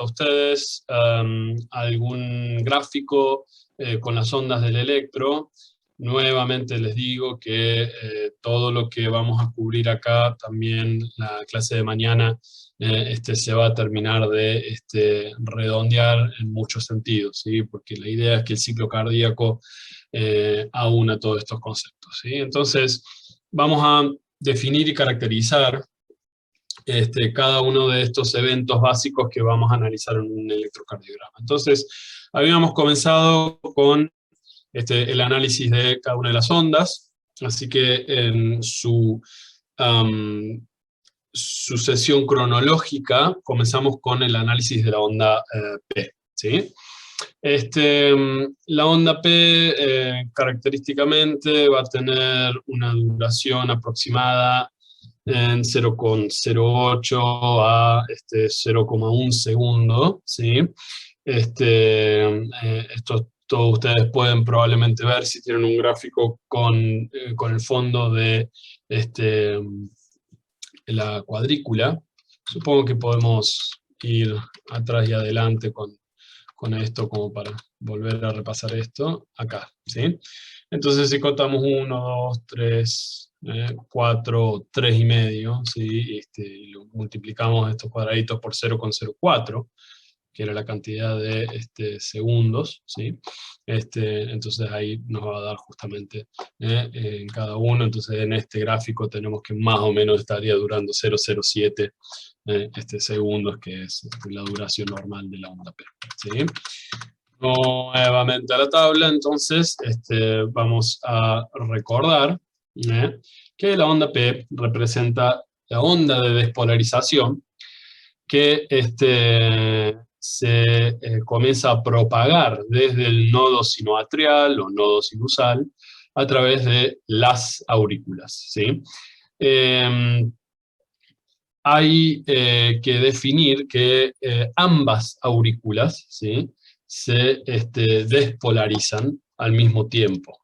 a ustedes algún gráfico con las ondas del electro. Nuevamente les digo que todo lo que vamos a cubrir acá, también la clase de mañana, se va a terminar de redondear en muchos sentidos, ¿sí? Porque la idea es que el ciclo cardíaco aúna todos estos conceptos, ¿sí? Entonces, vamos a definir y caracterizar cada uno de estos eventos básicos que vamos a analizar en un electrocardiograma. Entonces, habíamos comenzado con el análisis de cada una de las ondas, así que en su sucesión cronológica comenzamos con el análisis de la onda P, ¿sí? La onda P característicamente va a tener una duración aproximada en 0,08 a 0,1 segundo, ¿sí? Esto todos ustedes pueden probablemente ver si tienen un gráfico con el fondo de la cuadrícula. Supongo que podemos ir atrás y adelante con esto como para volver a repasar esto acá, ¿sí? Entonces si contamos 1, 2, 3, 4, 3,5, ¿sí? Y lo multiplicamos estos cuadraditos por 0,04, que era la cantidad de segundos, ¿sí? Entonces ahí nos va a dar justamente en cada uno. Entonces en este gráfico tenemos que más o menos estaría durando 0,07 segundos, que es la duración normal de la onda P, ¿sí? Nuevamente a la tabla, entonces vamos a recordar que la onda P representa la onda de despolarización que se comienza a propagar desde el nodo sinoatrial o nodo sinusal a través de las aurículas, ¿sí? Hay que definir que ambas aurículas, ¿sí?, se despolarizan al mismo tiempo.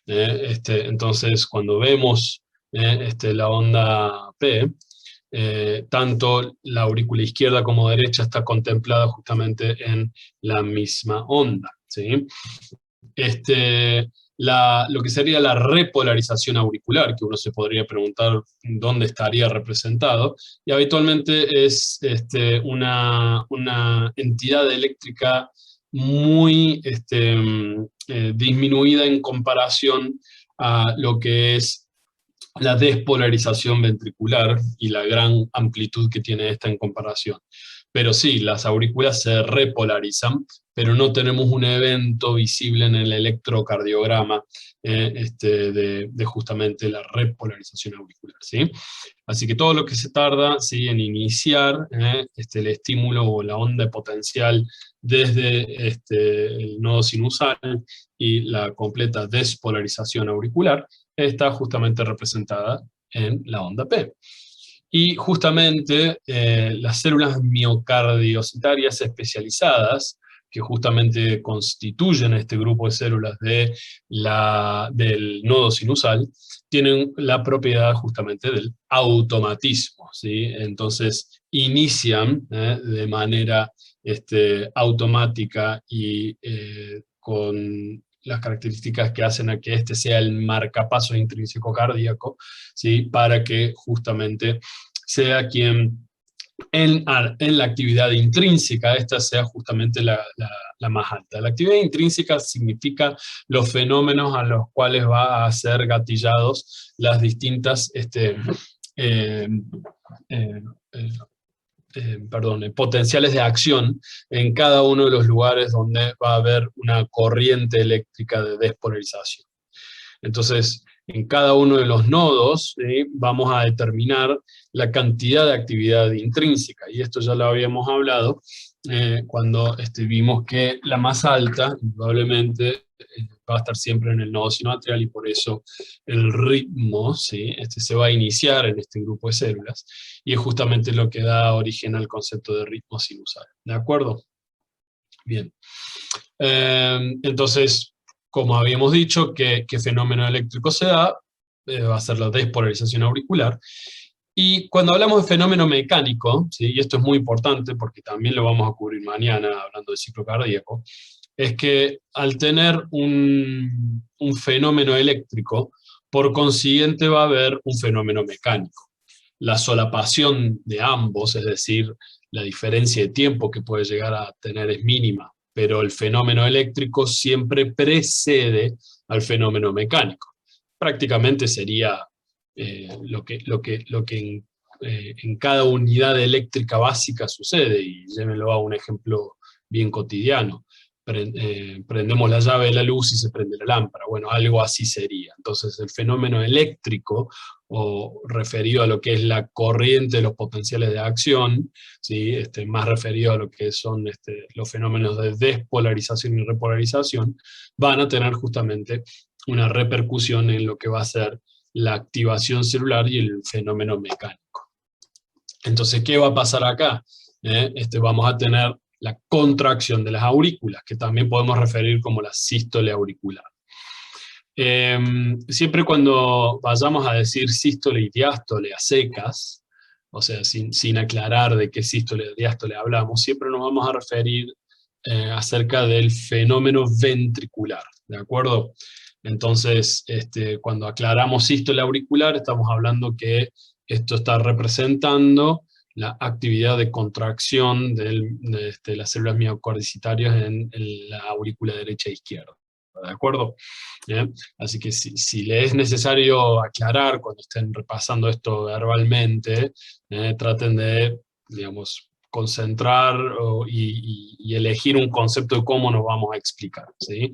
Entonces, cuando vemos la onda P, tanto la aurícula izquierda como derecha está contemplada justamente en la misma onda, ¿sí? Lo que sería la repolarización auricular, que uno se podría preguntar dónde estaría representado, y habitualmente es una entidad eléctrica muy disminuida en comparación a lo que es la despolarización ventricular y la gran amplitud que tiene esta en comparación. Pero sí, las aurículas se repolarizan, pero no tenemos un evento visible en el electrocardiograma de justamente la repolarización auricular, ¿sí? Así que todo lo que se tarda, ¿sí?, en iniciar el estímulo o la onda potencial desde el nodo sinusal y la completa despolarización auricular está justamente representada en la onda P. Y justamente las células miocardiocitarias especializadas, que justamente constituyen este grupo de células del nodo sinusal, tienen la propiedad justamente del automatismo, ¿sí? Entonces inician de manera automática y con las características que hacen a que este sea el marcapasos intrínseco cardíaco, ¿sí?, para que justamente sea quien en la actividad intrínseca esta sea justamente la más alta. La actividad intrínseca significa los fenómenos a los cuales va a ser gatillados las distintas potenciales de acción en cada uno de los lugares donde va a haber una corriente eléctrica de despolarización. Entonces, en cada uno de los nodos vamos a determinar la cantidad de actividad intrínseca, y esto ya lo habíamos hablado cuando vimos que la más alta, probablemente, va a estar siempre en el nodo sinoatrial, y por eso el ritmo, ¿sí?, se va a iniciar en este grupo de células, y es justamente lo que da origen al concepto de ritmo sinusal. ¿De acuerdo? Bien. Entonces, como habíamos dicho, ¿qué fenómeno eléctrico se da? Va a ser la despolarización auricular. Y cuando hablamos de fenómeno mecánico, ¿sí? Y esto es muy importante porque también lo vamos a cubrir mañana hablando del ciclo cardíaco, es que al tener un fenómeno eléctrico, por consiguiente va a haber un fenómeno mecánico. La solapación de ambos, es decir, la diferencia de tiempo que puede llegar a tener es mínima, pero el fenómeno eléctrico siempre precede al fenómeno mecánico. Prácticamente sería lo que en cada unidad eléctrica básica sucede, y llévenlo a un ejemplo bien cotidiano. Prendemos la llave de la luz y se prende la lámpara. Bueno, algo así sería. Entonces, el fenómeno eléctrico, o referido a lo que es la corriente de los potenciales de acción, ¿sí? Más referido a lo que son los fenómenos de despolarización y repolarización, van a tener justamente una repercusión en lo que va a ser la activación celular y el fenómeno mecánico. Entonces, ¿qué va a pasar acá? Vamos a tener la contracción de las aurículas, que también podemos referir como la sístole auricular. Siempre cuando vayamos a decir sístole y diástole a secas, o sea, sin aclarar de qué sístole y diástole hablamos, siempre nos vamos a referir acerca del fenómeno ventricular, ¿de acuerdo? Entonces, cuando aclaramos sístole auricular, estamos hablando que esto está representando la actividad de contracción de las células miocardicitarias en la aurícula derecha e izquierda. ¿De acuerdo? ¿Bien? Así que si le es necesario aclarar cuando estén repasando esto verbalmente, traten de, digamos, concentrar y elegir un concepto de cómo nos vamos a explicar, ¿sí?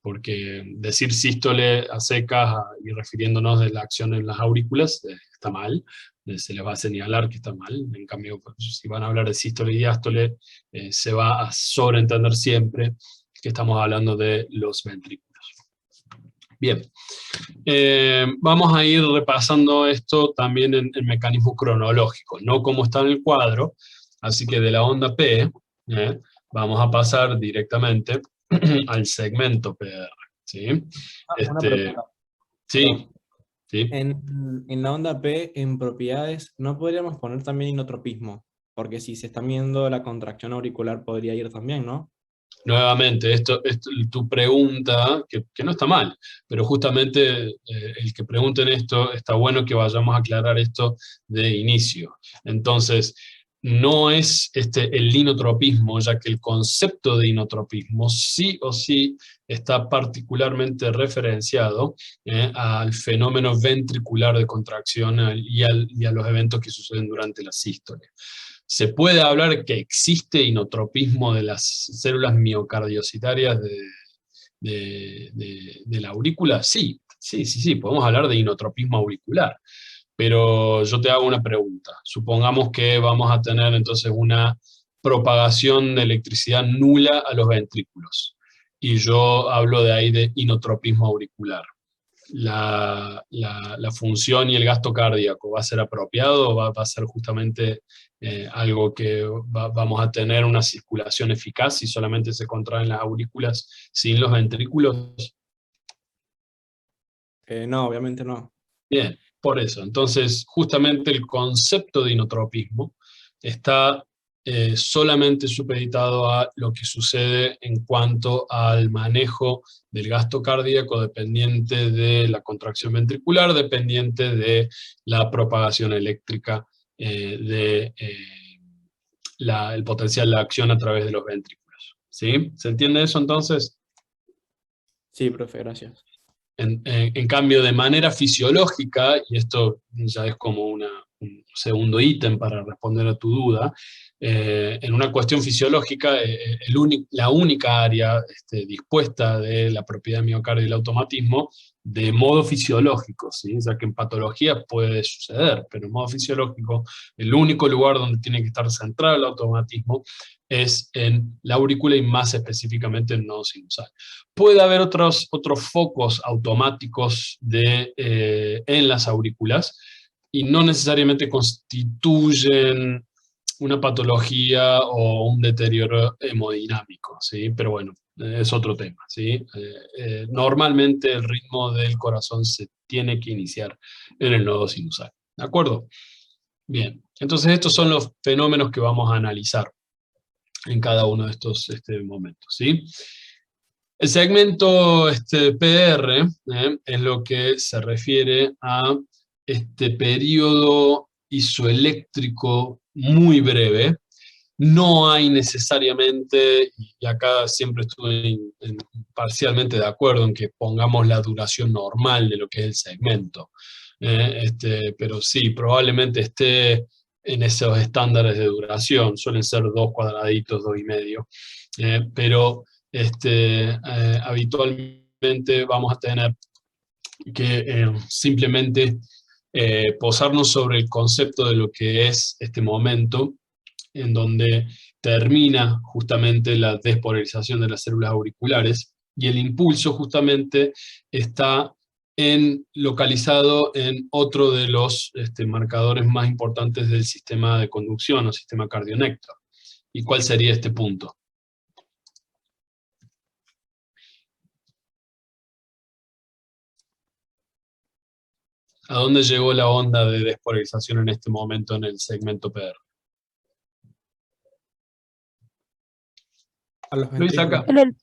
Porque decir sístole a secas y refiriéndonos de la acción en las aurículas está mal, se les va a señalar que está mal. En cambio, si van a hablar de sístole y diástole, se va a sobreentender siempre que estamos hablando de los ventrículos. Bien, vamos a ir repasando esto también en mecanismo cronológico, no como está en el cuadro, así que de la onda P vamos a pasar directamente al segmento PR, ¿sí? Una pregunta. Sí, sí. En la onda P, en propiedades, ¿no podríamos poner también inotropismo? Porque si se está midiendo la contracción auricular, podría ir también, ¿no? Nuevamente, tu pregunta, que no está mal, pero justamente el que pregunten esto, está bueno que vayamos a aclarar esto de inicio. Entonces, no es el inotropismo, ya que el concepto de inotropismo sí o sí está particularmente referenciado al fenómeno ventricular de contracción y a los eventos que suceden durante la sístole. ¿Se puede hablar que existe inotropismo de las células miocardiocitarias de la aurícula? Sí, podemos hablar de inotropismo auricular. Pero yo te hago una pregunta. Supongamos que vamos a tener entonces una propagación de electricidad nula a los ventrículos. Y yo hablo de ahí de inotropismo auricular. La función y el gasto cardíaco va a ser apropiado, o va a ser justamente algo que vamos a tener una circulación eficaz si solamente se contraen las aurículas sin los ventrículos. No, obviamente no. Bien, por eso. Entonces, justamente el concepto de inotropismo está solamente supeditado a lo que sucede en cuanto al manejo del gasto cardíaco dependiente de la contracción ventricular, dependiente de la propagación eléctrica el potencial de acción a través de los ventrículos. ¿Sí? ¿Se entiende eso entonces? Sí, profe, gracias. En cambio, de manera fisiológica, y esto ya es como un segundo ítem para responder a tu duda, en una cuestión fisiológica, la única área dispuesta de la propiedad de miocardio y el automatismo, de modo fisiológico, ¿sí? Ya que en patología puede suceder, pero en modo fisiológico, el único lugar donde tiene que estar centrado el automatismo es en la aurícula y más específicamente en el nodo sinusal. Puede haber otros focos automáticos en las aurículas y no necesariamente constituyen una patología o un deterioro hemodinámico, ¿sí? Pero bueno, es otro tema, ¿sí? Normalmente el ritmo del corazón se tiene que iniciar en el nodo sinusal, ¿de acuerdo? Bien, entonces estos son los fenómenos que vamos a analizar en cada uno de estos momentos, ¿sí? El segmento PR es lo que se refiere a este periodo isoeléctrico muy breve. No hay necesariamente, y acá siempre estuve parcialmente de acuerdo en que pongamos la duración normal de lo que es el segmento. Pero sí, probablemente esté en esos estándares de duración, suelen ser 2 cuadraditos, 2,5, pero habitualmente vamos a tener que simplemente posarnos sobre el concepto de lo que es este momento, en donde termina justamente la despolarización de las células auriculares, y el impulso justamente está localizado en otro de los marcadores más importantes del sistema de conducción o sistema cardionectar. ¿Y cuál sería este punto? ¿A dónde llegó la onda de despolarización en este momento en el segmento PR? A los Luis, acá. ventrículos. En el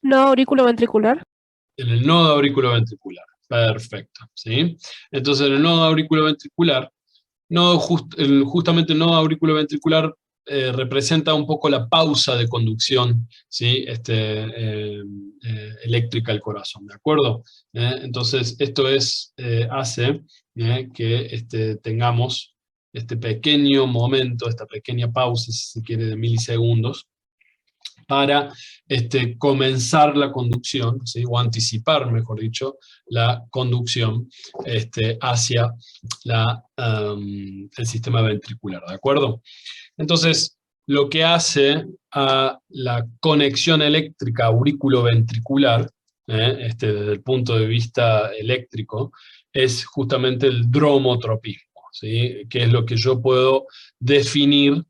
no aurículo ventricular. En el nodo auriculoventricular. Perfecto, ¿sí? Entonces, en el nodo auriculoventricular, justamente el nodo auriculoventricular representa un poco la pausa de conducción, ¿sí? Eléctrica al corazón, ¿de acuerdo? Entonces, esto hace que tengamos este pequeño momento, esta pequeña pausa, si se quiere, de milisegundos, para comenzar la conducción, ¿sí? O anticipar, mejor dicho, la conducción hacia el sistema ventricular, ¿de acuerdo? Entonces, lo que hace a la conexión eléctrica auriculoventricular, desde el punto de vista eléctrico, es justamente el dromotropismo, ¿sí? Que es lo que yo puedo definir.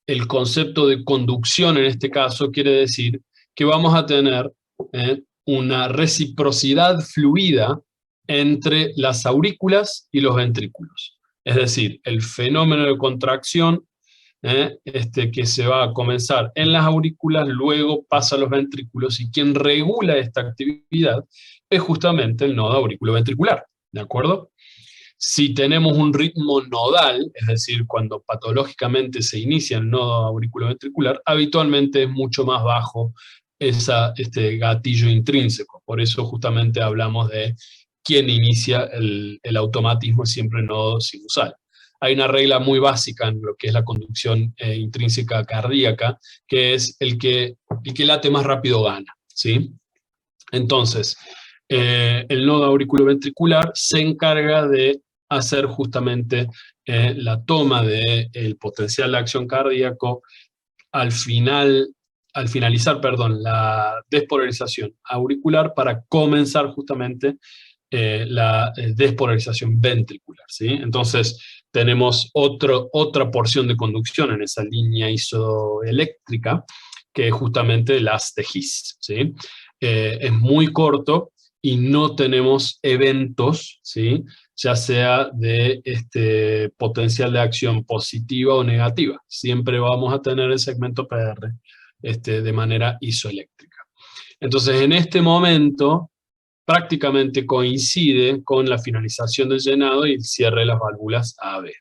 El concepto de conducción en este caso quiere decir que vamos a tener una reciprocidad fluida entre las aurículas y los ventrículos. Es decir, el fenómeno de contracción que se va a comenzar en las aurículas, luego pasa a los ventrículos, y quien regula esta actividad es justamente el nodo auriculoventricular, ¿de acuerdo? Si tenemos un ritmo nodal, es decir, cuando patológicamente se inicia el nodo auriculoventricular, habitualmente es mucho más bajo este gatillo intrínseco. Por eso justamente hablamos de quién inicia el automatismo, siempre nodo sinusal. Hay una regla muy básica en lo que es la conducción intrínseca cardíaca, que es el que late más rápido gana, ¿sí? Entonces, el nodo auriculoventricular se encarga de hacer justamente la toma del potencial de acción cardíaco al finalizar, la despolarización auricular, para comenzar justamente la despolarización ventricular, ¿sí? Entonces, tenemos otra porción de conducción en esa línea isoeléctrica, que es justamente el haz de His, ¿sí? Es muy corto y no tenemos eventos, ¿sí? Ya sea de potencial de acción positiva o negativa. Siempre vamos a tener el segmento PR de manera isoeléctrica. Entonces, en este momento, prácticamente coincide con la finalización del llenado y el cierre de las válvulas AB.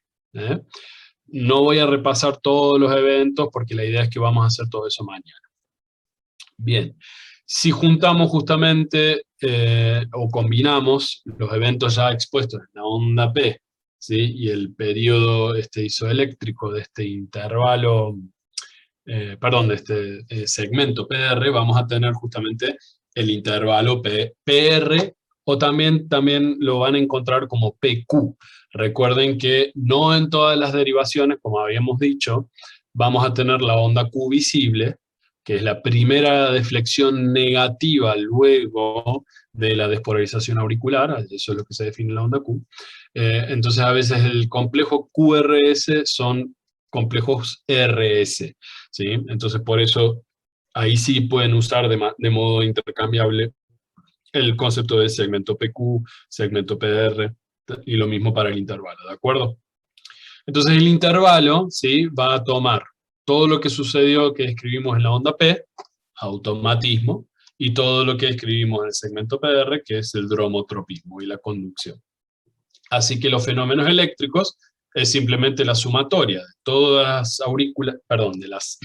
No voy a repasar todos los eventos porque la idea es que vamos a hacer todo eso mañana. Bien, si juntamos justamente o combinamos los eventos ya expuestos en la onda P, ¿sí? Y el periodo isoeléctrico de este intervalo, de este segmento PR, vamos a tener justamente el intervalo PR, o también lo van a encontrar como PQ. Recuerden que no en todas las derivaciones, como habíamos dicho, vamos a tener la onda Q visible, que es la primera deflexión negativa luego de la despolarización auricular, eso es lo que se define en la onda Q. Entonces a veces el complejo QRS son complejos RS, ¿sí? Entonces por eso ahí sí pueden usar de modo intercambiable el concepto de segmento PQ, segmento PR, y lo mismo para el intervalo, ¿de acuerdo? Entonces el intervalo, ¿sí?, va a tomar todo lo que sucedió, que escribimos en la onda P, automatismo, y todo lo que escribimos en el segmento PR, que es el dromotropismo y la conducción. Así que los fenómenos eléctricos es simplemente la sumatoria de todas las aurículas, perdón, de las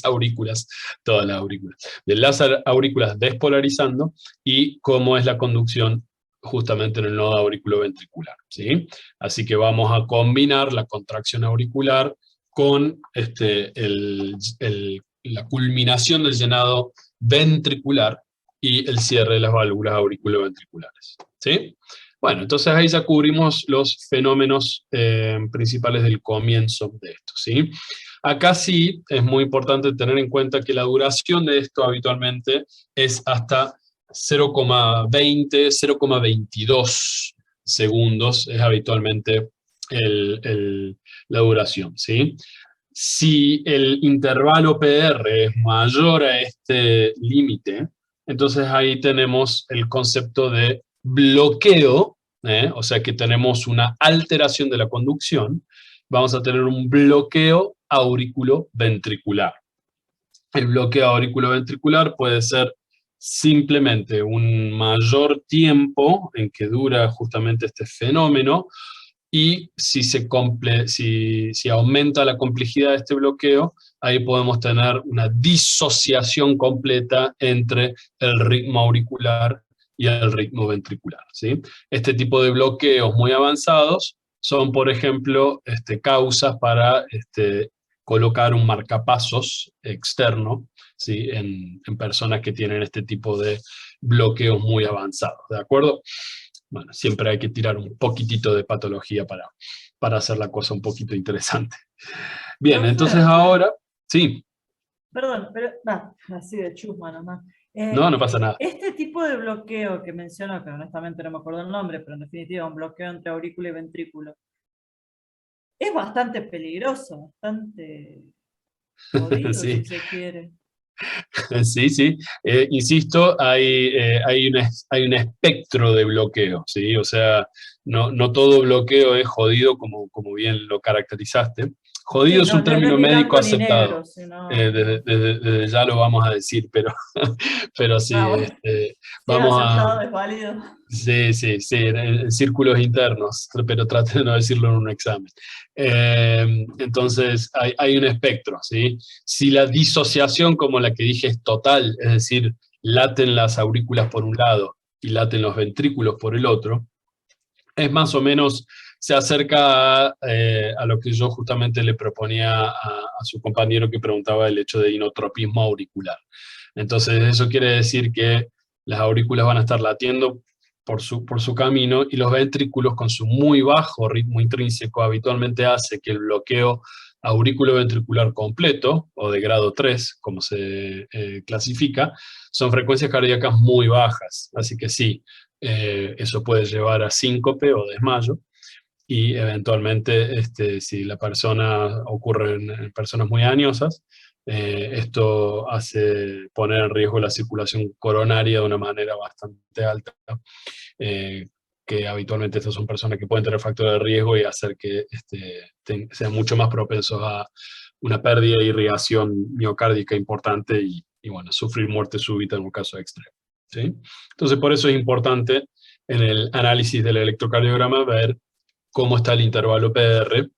aurículas, todas las aurículas, de las aurículas despolarizando y cómo es la conducción justamente en el nodo auriculoventricular, ¿sí? Así que vamos a combinar la contracción auricular con la culminación del llenado ventricular y el cierre de las válvulas auriculoventriculares, ¿sí? Bueno, entonces ahí ya cubrimos los fenómenos principales del comienzo de esto, ¿sí? Acá sí es muy importante tener en cuenta que la duración de esto habitualmente es hasta 0,20, 0,22 segundos, es habitualmente la duración, ¿sí? Si el intervalo PR es mayor a este límite, entonces ahí tenemos el concepto de bloqueo, o sea que tenemos una alteración de la conducción, vamos a tener un bloqueo auriculoventricular. El bloqueo auriculoventricular puede ser simplemente un mayor tiempo en que dura justamente este fenómeno, y si aumenta la complejidad de este bloqueo, ahí podemos tener una disociación completa entre el ritmo auricular y el ritmo ventricular, ¿sí? Este tipo de bloqueos muy avanzados son, por ejemplo, causas para colocar un marcapasos externo, ¿sí?, en personas que tienen este tipo de bloqueos muy avanzados, ¿de acuerdo? Bueno, siempre hay que tirar un poquitito de patología para hacer la cosa un poquito interesante. Bien, Profe, entonces ahora, sí. perdón, pero así de chusma nomás. No, no pasa nada. Este tipo de bloqueo que mencionó, que honestamente no me acuerdo el nombre, pero en definitiva un bloqueo entre aurículo y ventrículo, es bastante peligroso, bastante jodido, Sí. si se quiere. Sí, sí. Insisto, hay un espectro de bloqueo, ¿sí? O sea, no todo bloqueo es jodido, como bien lo caracterizaste. Jodido Sí, es no, un no es término ni médico blanco ni aceptado. negro, sino... Desde ya lo vamos a decir, pero sí, bueno, si es vamos a... aceptado, es válido. Sí, sí, sí, en círculos internos, pero trate de no decirlo en un examen. Entonces, hay un espectro, ¿sí? Si la disociación, como la que dije, es total, es decir, laten las aurículas por un lado y laten los ventrículos por el otro, es más o menos, se acerca a lo que yo justamente le proponía a su compañero que preguntaba el hecho de inotropismo auricular. Entonces, eso quiere decir que las aurículas van a estar latiendo por su camino, y los ventrículos, con su muy bajo ritmo intrínseco, habitualmente hace que el bloqueo auriculoventricular completo, o de grado 3, como se clasifica, son frecuencias cardíacas muy bajas. Así que sí, eso puede llevar a síncope o desmayo, y eventualmente, si la persona ocurre en personas muy añosas, esto hace poner en riesgo la circulación coronaria de una manera bastante alta, que habitualmente estas son personas que pueden tener factores de riesgo y hacer que sean mucho más propensos a una pérdida de irrigación miocárdica importante y bueno, sufrir muerte súbita en un caso extremo, ¿sí? Entonces, por eso es importante en el análisis del electrocardiograma ver cómo está el intervalo PR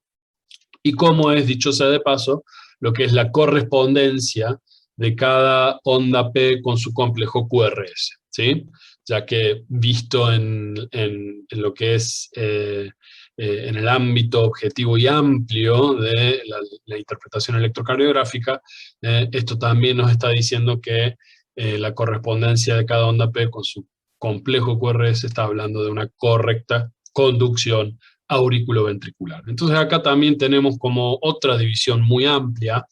y cómo es, dicho sea de paso, lo que es la correspondencia de cada onda P con su complejo QRS, ¿sí? Ya que visto en lo que es en el ámbito objetivo y amplio de la interpretación electrocardiográfica, esto también nos está diciendo que la correspondencia de cada onda P con su complejo QRS está hablando de una correcta conducción auriculoventricular. Entonces acá también tenemos como otra división muy amplia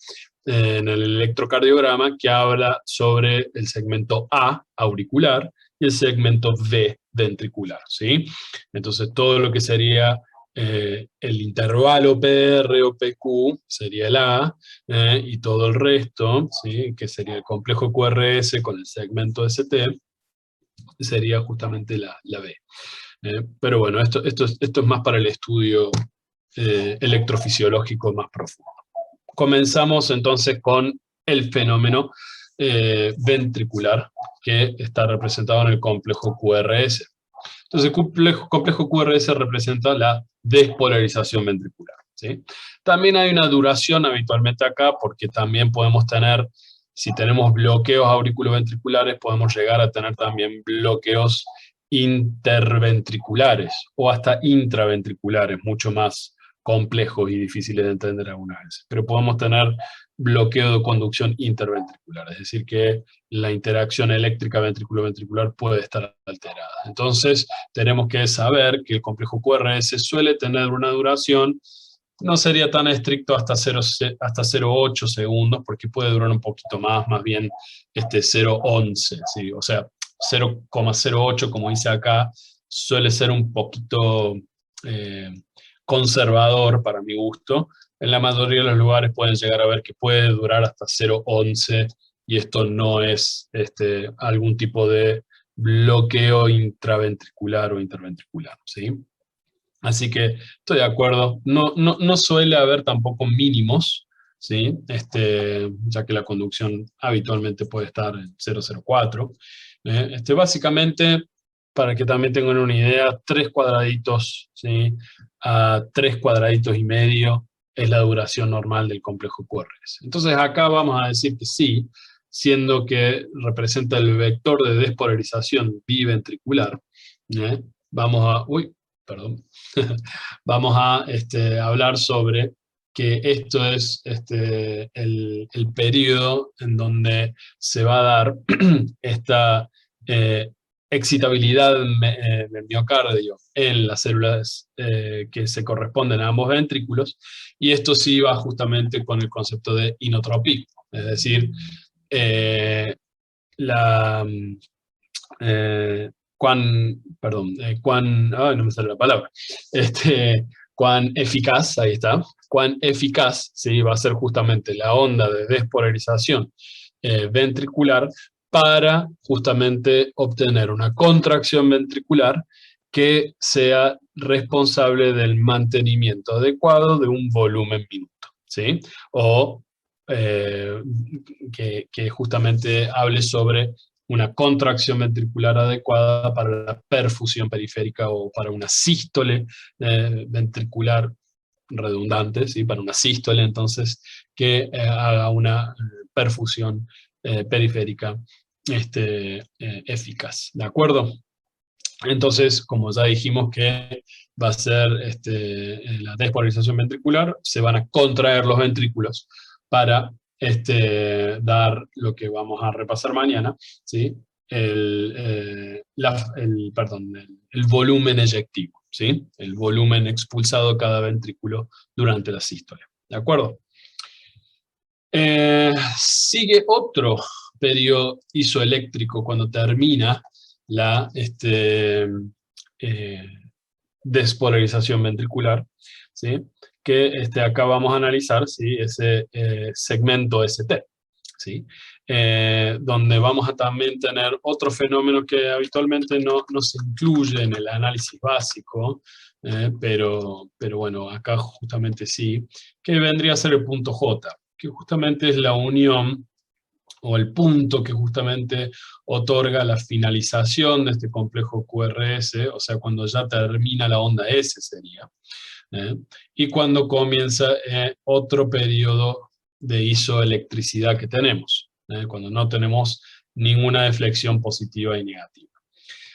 en el electrocardiograma, que habla sobre el segmento A, auricular, y el segmento V, ventricular, ¿sí? Entonces todo lo que sería el intervalo PR o PQ sería el A, y todo el resto, ¿sí?, que sería el complejo QRS con el segmento ST, sería justamente la B. Pero bueno, esto es más para el estudio electrofisiológico más profundo. Comenzamos entonces con el fenómeno ventricular, que está representado en el complejo QRS. Entonces, el complejo QRS representa la despolarización ventricular, ¿sí? También hay una duración habitualmente acá, porque también podemos tener, si tenemos bloqueos auriculoventriculares, podemos llegar a tener también bloqueos interventriculares o hasta intraventriculares, mucho más complejos y difíciles de entender algunas veces. Pero podemos tener bloqueo de conducción interventricular, es decir, que la interacción eléctrica ventrículo-ventricular puede estar alterada. Entonces, tenemos que saber que el complejo QRS suele tener una duración, no sería tan estricto hasta 0,8 segundos, porque puede durar un poquito más bien 0,11, ¿sí? O sea, 0,08, como dice acá, suele ser un poquito conservador para mi gusto. En la mayoría de los lugares pueden llegar a ver que puede durar hasta 0,11, y esto no es algún tipo de bloqueo intraventricular o interventricular, ¿sí? Así que estoy de acuerdo. No suele haber tampoco mínimos, ¿sí? Ya que la conducción habitualmente puede estar en 0,04. Básicamente, para que también tengan una idea, 3 cuadraditos, ¿sí? A 3 cuadraditos y medio es la duración normal del complejo QRS. Entonces acá vamos a decir que sí, siendo que representa el vector de despolarización biventricular. Vamos a... vamos a hablar sobre que esto es el periodo en donde se va a dar esta excitabilidad del miocardio en las células que se corresponden a ambos ventrículos, y esto sí va justamente con el concepto de inotropismo, es decir, no me sale la palabra, cuán eficaz, ahí está, cuán eficaz, ¿sí? Va a ser justamente la onda de despolarización ventricular para justamente obtener una contracción ventricular que sea responsable del mantenimiento adecuado de un volumen minuto, ¿sí? O que justamente hable sobre una contracción ventricular adecuada para la perfusión periférica o para una sístole ventricular redundante, ¿sí? Para una sístole, entonces, que haga una perfusión periférica eficaz, ¿de acuerdo? Entonces, como ya dijimos que va a ser la despolarización ventricular, se van a contraer los ventrículos para dar lo que vamos a repasar mañana, ¿sí? El volumen eyectivo, ¿sí? El volumen expulsado de cada ventrículo durante la sístole, ¿de acuerdo? Sigue otro periodo isoeléctrico cuando termina la despolarización ventricular, ¿sí? Que acá vamos a analizar, ¿sí? Ese segmento ST, ¿sí? Donde vamos a también tener otro fenómeno que habitualmente no se incluye en el análisis básico, pero bueno, acá justamente sí, que vendría a ser el punto J, que justamente es la unión o el punto que justamente otorga la finalización de este complejo QRS, o sea, cuando ya termina la onda S sería, y cuando comienza otro periodo de isoelectricidad que tenemos, cuando no tenemos ninguna deflexión positiva y negativa.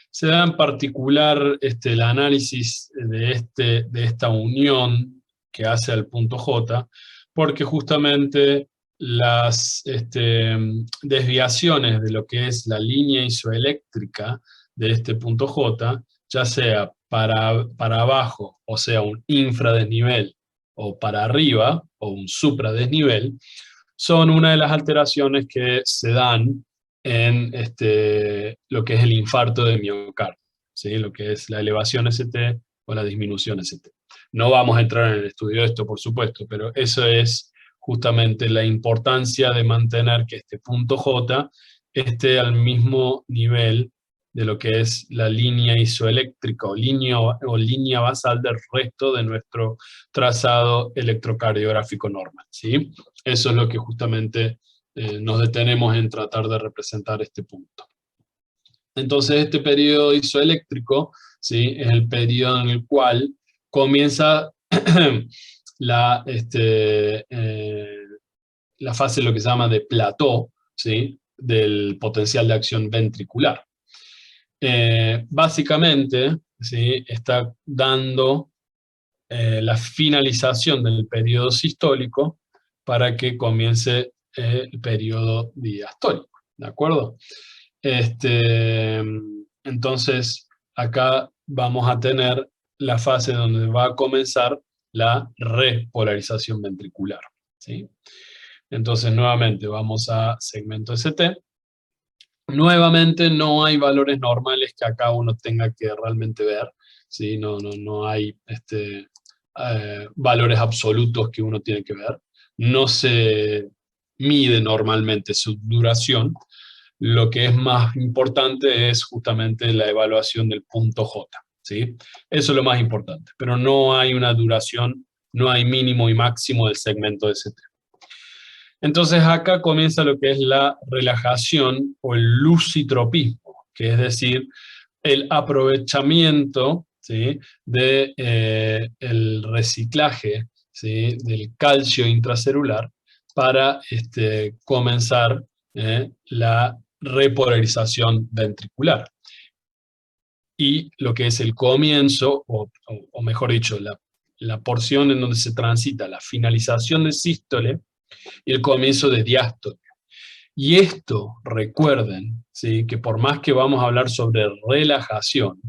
Se da en particular el análisis de esta unión que hace al punto J, porque justamente las desviaciones de lo que es la línea isoeléctrica de este punto J, ya sea para abajo, o sea, un infradesnivel, o para arriba, o un supradesnivel, son una de las alteraciones que se dan en lo que es el infarto de miocardio, ¿sí? Lo que es la elevación ST o la disminución ST. No vamos a entrar en el estudio de esto, por supuesto, pero eso es justamente la importancia de mantener que este punto J esté al mismo nivel de lo que es la línea isoeléctrica o línea basal del resto de nuestro trazado electrocardiográfico normal, ¿sí? Eso es lo que justamente nos detenemos en tratar de representar este punto. Entonces este periodo isoeléctrico, ¿sí?, es el periodo en el cual comienza la fase, lo que se llama de plató, ¿sí?, del potencial de acción ventricular. Básicamente, ¿sí?, está dando la finalización del periodo sistólico para que comience el periodo diastólico, ¿de acuerdo? Entonces, acá vamos a tener la fase donde va a comenzar la repolarización ventricular, ¿sí? Entonces, nuevamente, vamos a segmento ST. Nuevamente, no hay valores normales que acá uno tenga que realmente ver, ¿sí? No hay valores absolutos que uno tiene que ver. No se mide normalmente su duración. Lo que es más importante es justamente la evaluación del punto J, ¿sí? Eso es lo más importante, pero no hay una duración, no hay mínimo y máximo del segmento ST. Entonces acá comienza lo que es la relajación o el lusitropismo, que es decir, el aprovechamiento, ¿sí?, de, el reciclaje, ¿sí?, del calcio intracelular para comenzar la repolarización ventricular. Y lo que es el comienzo, o mejor dicho, la porción en donde se transita la finalización de sístole y el comienzo de diástole. Y esto, recuerden, ¿sí?, que por más que vamos a hablar sobre relajación,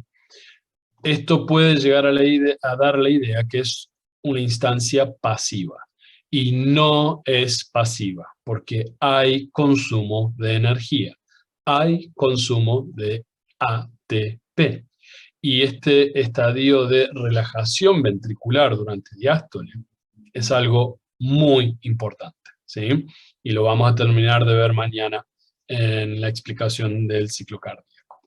esto puede llegar a dar la idea que es una instancia pasiva. Y no es pasiva, porque hay consumo de energía, hay consumo de ATP. Y este estadio de relajación ventricular durante diástole es algo muy importante, ¿sí? Y lo vamos a terminar de ver mañana en la explicación del ciclo cardíaco.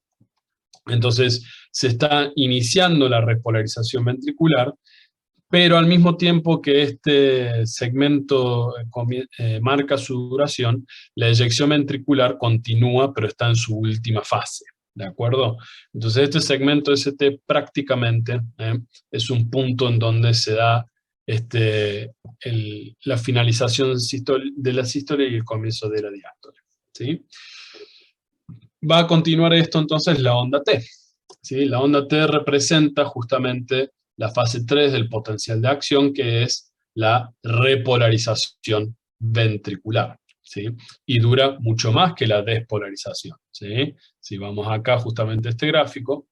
Entonces, se está iniciando la repolarización ventricular, pero al mismo tiempo que este segmento marca su duración, la eyección ventricular continúa, pero está en su última fase, ¿de acuerdo? Entonces este segmento ST prácticamente es un punto en donde se da la finalización de la sístole y el comienzo de la diástole, ¿sí? Va a continuar esto entonces la onda T, ¿sí? La onda T representa justamente la fase 3 del potencial de acción, que es la repolarización ventricular, ¿sí? Y dura mucho más que la despolarización, ¿sí? Si vamos acá justamente a este gráfico,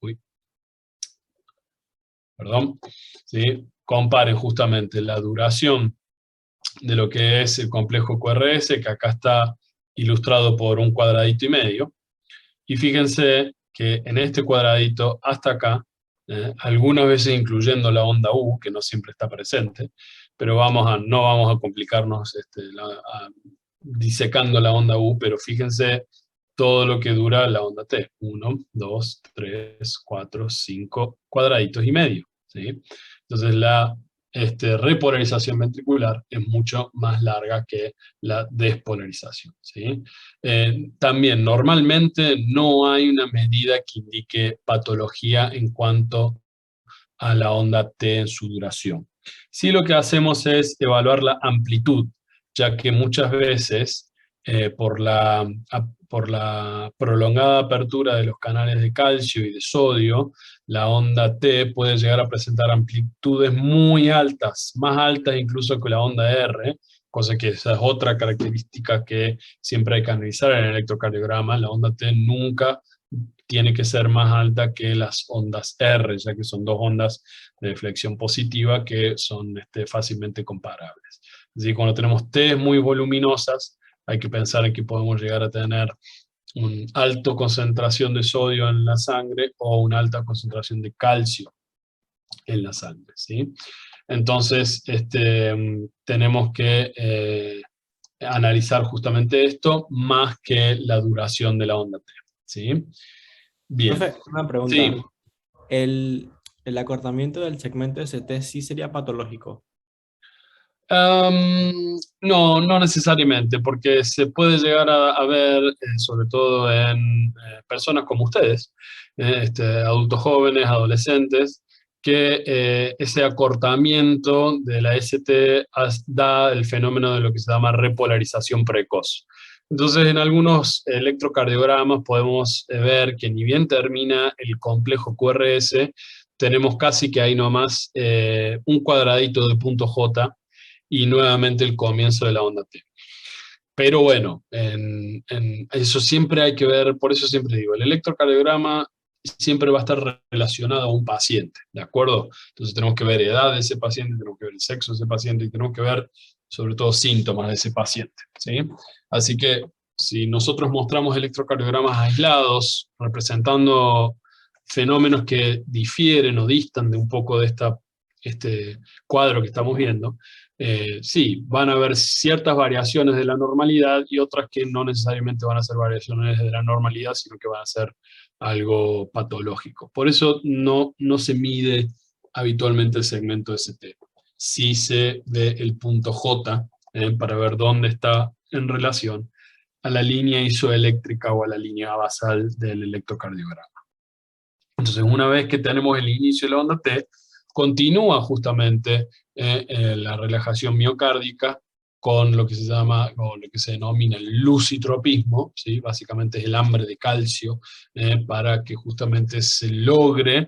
¿sí?, comparen justamente la duración de lo que es el complejo QRS, que acá está ilustrado por un cuadradito y medio, y fíjense que en este cuadradito hasta acá, algunas veces incluyendo la onda U, que no siempre está presente, pero no vamos a complicarnos disecando la onda U, pero fíjense todo lo que dura la onda T. 1, 2, 3, 4, 5 cuadraditos y medio, ¿sí? Entonces la repolarización ventricular es mucho más larga que la despolarización, ¿sí? También normalmente no hay una medida que indique patología en cuanto a la onda T en su duración. Sí, lo que hacemos es evaluar la amplitud, ya que muchas veces por la prolongada apertura de los canales de calcio y de sodio, la onda T puede llegar a presentar amplitudes muy altas, más altas incluso que la onda R, cosa que esa es otra característica que siempre hay que analizar en el electrocardiograma. La onda T nunca tiene que ser más alta que las ondas R, ya que son dos ondas de flexión positiva que son fácilmente comparables. Así que cuando tenemos T muy voluminosas, hay que pensar en que podemos llegar a tener una alta concentración de sodio en la sangre o una alta concentración de calcio en la sangre, ¿sí? Entonces, tenemos que analizar justamente esto más que la duración de la onda T, ¿sí? Bien. Profe, una pregunta. Sí. El acortamiento del segmento ST sí sería patológico. No, no necesariamente, porque se puede llegar a ver, sobre todo en personas como ustedes, adultos jóvenes, adolescentes, que ese acortamiento de la ST da el fenómeno de lo que se llama repolarización precoz. Entonces, en algunos electrocardiogramas podemos ver que ni bien termina el complejo QRS, tenemos casi que ahí nomás un cuadradito de punto J, y nuevamente el comienzo de la onda T. Pero bueno, en eso siempre hay que ver, por eso siempre digo, el electrocardiograma siempre va a estar relacionado a un paciente, ¿de acuerdo? Entonces tenemos que ver edad de ese paciente, tenemos que ver el sexo de ese paciente, y tenemos que ver sobre todo síntomas de ese paciente, ¿sí? Así que si nosotros mostramos electrocardiogramas aislados, representando fenómenos que difieren o distan de un poco de este cuadro que estamos viendo, sí, van a haber ciertas variaciones de la normalidad y otras que no necesariamente van a ser variaciones de la normalidad, sino que van a ser algo patológico. Por eso no se mide habitualmente el segmento ST. Sí se ve el punto J para ver dónde está en relación a la línea isoeléctrica o a la línea basal del electrocardiograma. Entonces, una vez que tenemos el inicio de la onda T, continúa justamente la relajación miocárdica con lo que se llama, o lo que se denomina el lucitropismo, ¿sí? Básicamente es el hambre de calcio, para que justamente se logre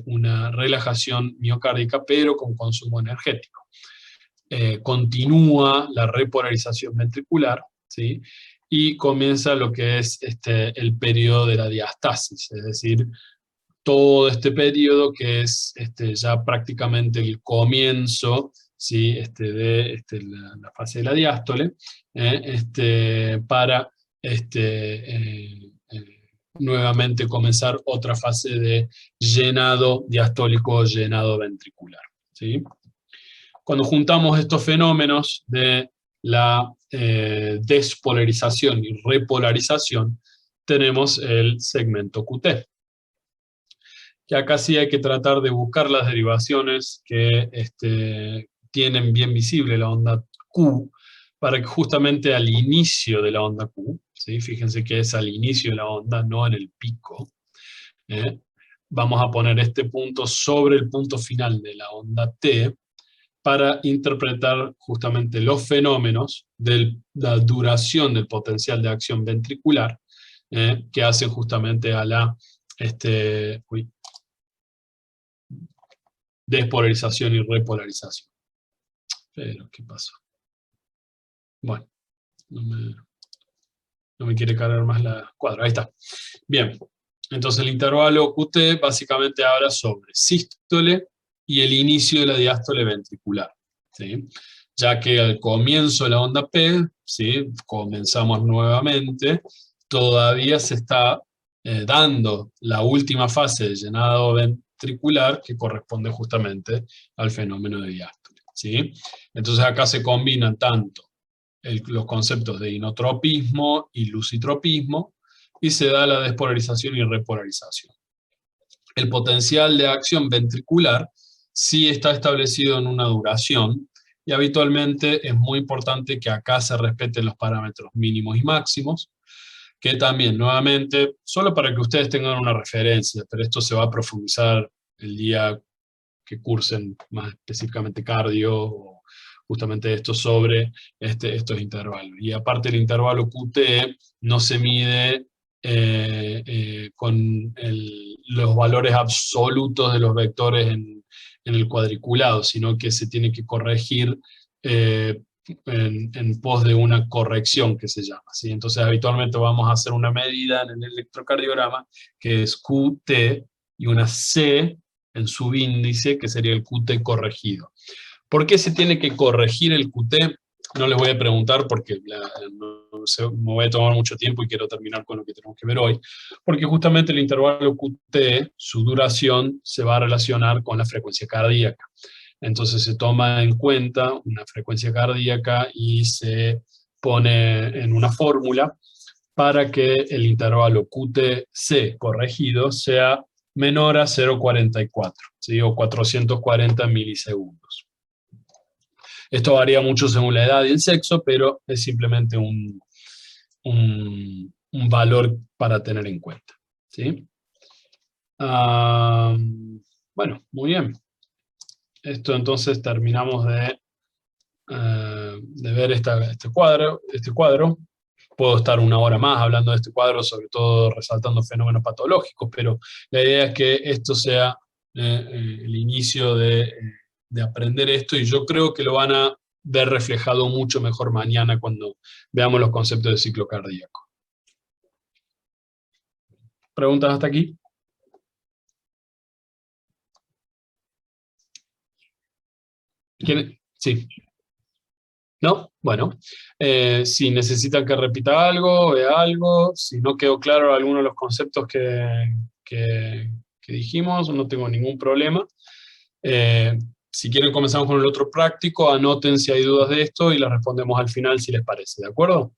una relajación miocárdica, pero con consumo energético. Continúa la repolarización ventricular, ¿sí? Y comienza lo que es el periodo de la diastasis, es decir, todo este periodo que es ya prácticamente el comienzo, ¿sí? de la fase de la diástole, para nuevamente comenzar otra fase de llenado diastólico o llenado ventricular, ¿sí? Cuando juntamos estos fenómenos de la despolarización y repolarización, tenemos el segmento QT. Que acá sí hay que tratar de buscar las derivaciones que tienen bien visible la onda Q, para que justamente al inicio de la onda Q, ¿sí? Fíjense que es al inicio de la onda, no en el pico, vamos a poner este punto sobre el punto final de la onda T, para interpretar justamente los fenómenos de la duración del potencial de acción ventricular, que hacen justamente a la despolarización y repolarización. Pero, ¿qué pasó? Bueno, no me quiere cargar más la cuadra. Ahí está. Bien, entonces el intervalo QT básicamente habla sobre sístole y el inicio de la diástole ventricular, ¿sí? Ya que al comienzo de la onda P, ¿sí? Comenzamos nuevamente, todavía se está dando la última fase de llenado ventricular, que corresponde justamente al fenómeno de diástole, ¿sí? Entonces acá se combinan tanto los conceptos de inotropismo y lucitropismo, y se da la despolarización y repolarización. El potencial de acción ventricular sí está establecido en una duración, y habitualmente es muy importante que acá se respeten los parámetros mínimos y máximos, que también, nuevamente, solo para que ustedes tengan una referencia, pero esto se va a profundizar el día que cursen más específicamente cardio, o justamente esto sobre estos intervalos. Y aparte el intervalo QT no se mide con los valores absolutos de los vectores en el cuadriculado, sino que se tiene que corregir en pos de una corrección que se llama, ¿sí? Entonces habitualmente vamos a hacer una medida en el electrocardiograma que es QT y una C en subíndice, que sería el QT corregido. ¿Por qué se tiene que corregir el QT? No les voy a preguntar porque me voy a tomar mucho tiempo y quiero terminar con lo que tenemos que ver hoy, porque justamente el intervalo QT, su duración, se va a relacionar con la frecuencia cardíaca. Entonces se toma en cuenta una frecuencia cardíaca y se pone en una fórmula para que el intervalo QTC corregido sea menor a 0,44, ¿sí? O 440 milisegundos. Esto varía mucho según la edad y el sexo, pero es simplemente un valor para tener en cuenta, ¿sí? Bueno, muy bien. Esto entonces terminamos de ver este cuadro. Puedo estar una hora más hablando de este cuadro, sobre todo resaltando fenómenos patológicos, pero la idea es que esto sea el inicio de aprender esto, y yo creo que lo van a ver reflejado mucho mejor mañana cuando veamos los conceptos de ciclo cardíaco. ¿Preguntas hasta aquí? ¿Quién? Sí. ¿No? Bueno, si necesitan que repita algo, vea algo, si no quedó claro alguno de los conceptos que dijimos, no tengo ningún problema. Si quieren comenzamos con el otro práctico, anoten si hay dudas de esto y las respondemos al final si les parece, ¿de acuerdo?